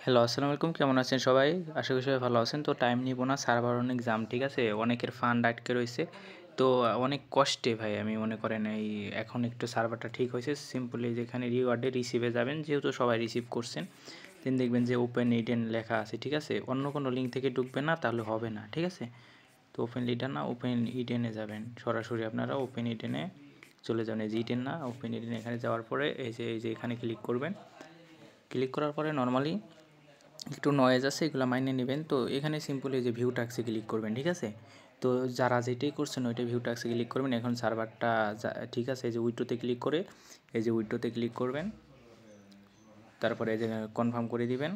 Hello, আসসালামু আলাইকুম। কেমন আছেন সবাই? আশা করি সবাই ভালো আছেন। তো টাইম নিব না, সার্ভার অনেক জাম, ঠিক আছে? অনেকের ফান্ড আটকে রইছে। তো অনেক কষ্টে ভাই আমি মনে করেন এখন একটু সার্ভারটা ঠিক হয়েছে। সিম্পলি যেখানে রিওয়ার্ডে রিসিভে যাবেন, যেহেতু সবাই রিসিভ করছেন, দেন দেখবেন যে ওপেন ইডেন লেখা আছে, ঠিক আছে? অন্য কোনো লিঙ্ক থেকে ঢুকবে না, তাহলে হবে না, ঠিক আছে? তো ওপেন ইডেন না, ওপেন ইডেনে যাবেন। সরাসরি আপনারা ওপেন ইডেনে চলে যাবেন। এই যে ইডেন না, ওপেন ইডেন এখানে যাওয়ার পরে এই যে এখানে ক্লিক করবেন। ক্লিক করার পরে নরমালি একটু নয়েজ আছে, এগুলো মাইনে নেবেন। তো এখানে সিম্পলি যে ভিউ টাক্সে ক্লিক করবেন, ঠিক আছে? তো যারা যেটাই করছেন ওইটা ভিউ টাক্সে ক্লিক করবেন। এখন সার্ভারটা ঠিক আছে, এই যে উইড্রোতে ক্লিক করে এই যে উইড্রোতে ক্লিক করবেন, তারপরে এই যে কনফার্ম করে দিবেন।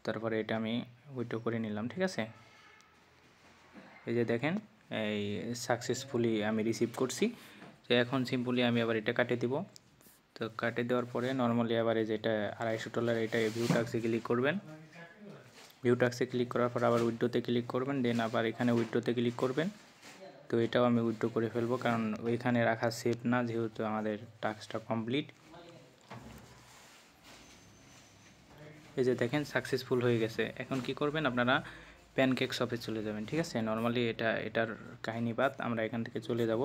তারপরে এটা আমি উইড্রো করে নিলাম, ঠিক আছে? এই যে দেখেন, এই সাকসেসফুলি আমি রিসিভ করছি। তো এখন সিম্পলি আমি আবার এটা কাটে দিব। তো কাটে দেওয়ার পরে নর্মালি আবার এই যেটা $250, এটা ভিউ টাক্সে ক্লিক করবেন। ভিউ টাক্সে ক্লিক করার পর আবার উইড্রোতে ক্লিক করবেন, দেন আবার এখানে উইড্রোতে ক্লিক করবেন। তো এটাও আমি উইড্রো করে ফেলবো, কারণ ওইখানে রাখা সেফ না, যেহেতু আমাদের টাস্কটা কমপ্লিট। এই যে দেখেন সাকসেসফুল হয়ে গেছে। এখন কি করবেন আপনারা, প্যানকেক শপে চলে যাবেন, ঠিক আছে? নর্মালি এটার কাহিনী বাদ, আমরা এখান থেকে চলে যাব।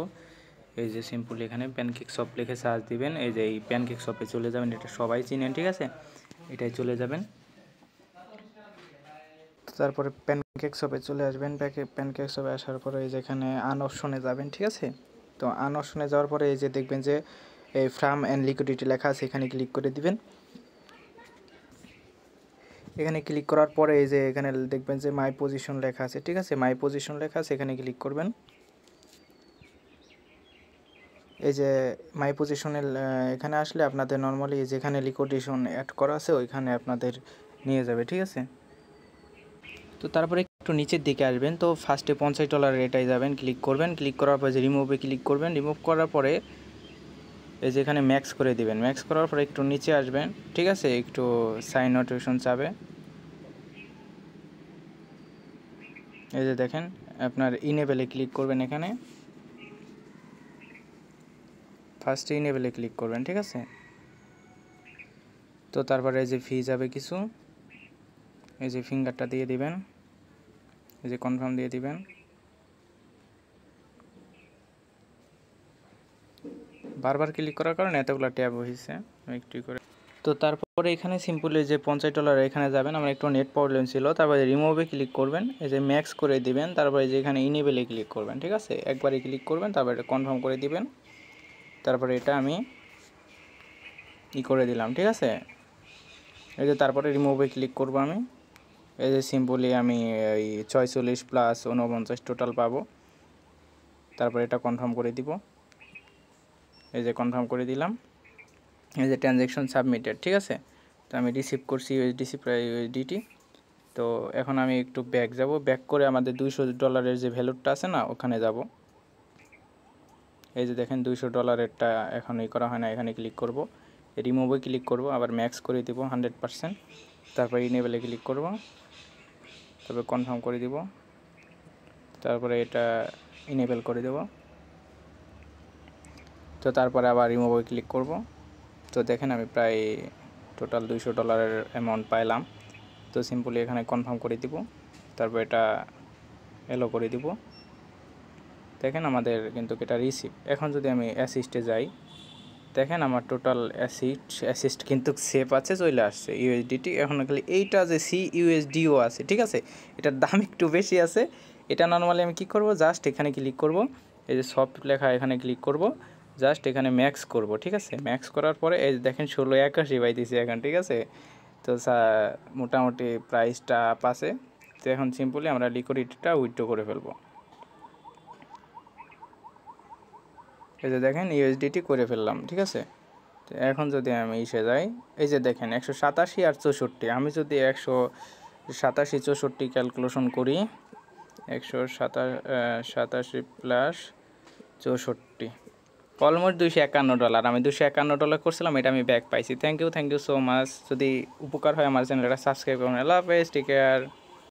এই যে সিম্পলি এখানে প্যানকেক শপ লিখে সার্চ দিবেন, এই যে এই প্যানকেক শপে চলে যাবেন। এটা সবাই চিনেন, ঠিক আছে? এটাই চলে যাবেন। তারপরে প্যানকেক শপে চলে আসবেন। প্যানকেক শপে আসার পরে এই যে এখানে আন অপশনে যাবেন, ঠিক আছে? তো আন অপশনে যাওয়ার পরে এই যে দেখবেন যে এই ফ্রাম অ্যান্ড লিকুইডিটি লেখা আছে, এখানে ক্লিক করে দিবেন। এখানে ক্লিক করার পরে এই যে এখানে দেখবেন যে মাই পজিশন লেখা আছে, ঠিক আছে? মাই পজিশন লেখা আছে, এখানে ক্লিক করবেন। এই যে মাই পজিশনের এখানে আসলে আপনাদের নর্মালি যেখানে লিকুইডেশন অ্যাড করা আছে ওইখানে আপনাদের নিয়ে যাবে, ঠিক আছে? তো তারপরে একটু নিচের দিকে আসবেন। তো ফার্স্টে $50 এটাই যাবেন, ক্লিক করবেন। ক্লিক করার পরে যে রিমুভে ক্লিক করবেন। রিমুভ করার পরে এই যে এখানে ম্যাক্স করে দিবেন। ম্যাক্স করার পরে একটু নিচে আসবেন, ঠিক আছে? একটু সাইন নোটিফিকেশন চাবে। এই যে দেখেন আপনার ইনেবেলে ক্লিক করবেন। এখানে ফার্স্টে ইনেবেলে ক্লিক করবেন, ঠিক আছে? তো তারপরে এই যে ফি যাবে কিছু, এই যে ফিঙ্গারটা দিয়ে দিবেন, এই যে কনফার্ম দিয়ে দিবেন। বারবার ক্লিক করার কারণে এতগুলো ট্যাব হয়েছে, একটু করে। তো তারপরে এখানে সিম্পলি যে $50 এখানে যাবেন। আমার একটু নেট প্রবলেম ছিল। তারপরে রিমুভে ক্লিক করবেন, এই যে ম্যাক্স করে দিবেন। তারপরে যে এখানে ইনেবেলে ক্লিক করবেন, ঠিক আছে? একবারই ক্লিক করবেন, তারপরে এটা কনফার্ম করে দিবেন। তারপরে এটা আমি করে দিলাম, ঠিক আছে? এই যে তারপরে রিমুভে ক্লিক করব আমি। এই যে সিম্পলি আমি এই 46 প্লাস 49 টোটাল পাবো। তারপরে এটা কনফার্ম করে দিব। এই যে কনফার্ম করে দিলাম। এই যে ট্রানজ্যাকশন সাবমিটেড, ঠিক আছে? তো আমি রিসিভ করছি ইউএসডিসি প্রায় ইউএসডিটি। তো এখন আমি একটু ব্যাক যাব। ব্যাক করে আমাদের $200 যে ভ্যালুটা আছে না, ওখানে যাব। এই যে দেখেন $200 এখন করা হয় না, এখানে ক্লিক করব। রিমুভে ক্লিক করব, আবার ম্যাক্স করে দিব 100%। তারপর ইনেবেলে ক্লিক করব, তারপর কনফার্ম করে দিব। তারপরে এটা ইনেবেল করে দেব। তো তারপরে আবার রিমুভে ক্লিক করব। তো দেখেন আমি প্রায় টোটাল $200 অ্যামাউন্ট পাইলাম। তো সিম্পলি এখানে কনফার্ম করে দিব। তারপর এটা এলো করে দিব। দেখেন আমাদের কিন্তু এটা রিসিভ। এখন যদি আমি অ্যাসিস্টে যাই, দেখেন আমার টোটাল অ্যাসিস্ট কিন্তু সেভ আছে, চলে আসছে ইউএসডিটি। এখন খালি এইটা যে CUSDও আছে, ঠিক আছে? এটার দাম একটু বেশি আছে। এটা নর্মালি আমি কী করব, জাস্ট এখানে ক্লিক করব। এই যে সফট লেখা, এখানে ক্লিক করব। জাস্ট এখানে ম্যাক্স করব, ঠিক আছে? ম্যাক্স করার পরে এই দেখেন 1681 পাইতেছি এখন, ঠিক আছে? তো মোটামুটি প্রাইসটা আপ আছে। তো এখন সিম্পলি আমরা লিকুইডিটিটা উইথড্র করে ফেলবো। এই যে দেখেন ইউএসডিটি করে ফেললাম, ঠিক আছে? তো এখন যদি আমি যাই, এই যে দেখেন 187 আর 64। আমি যদি 187 64 ক্যালকুলেশন করি, 187 প্লাস 64, অলমোস্ট $251। আমি $251 করছিলাম, এটা আমি ব্যাক পাইছি। Thank you so much. যদি উপকার হয় আমার চ্যানেলটা সাবস্ক্রাইব করুন। আল্লাহ হাফেজ, টেক কেয়ার।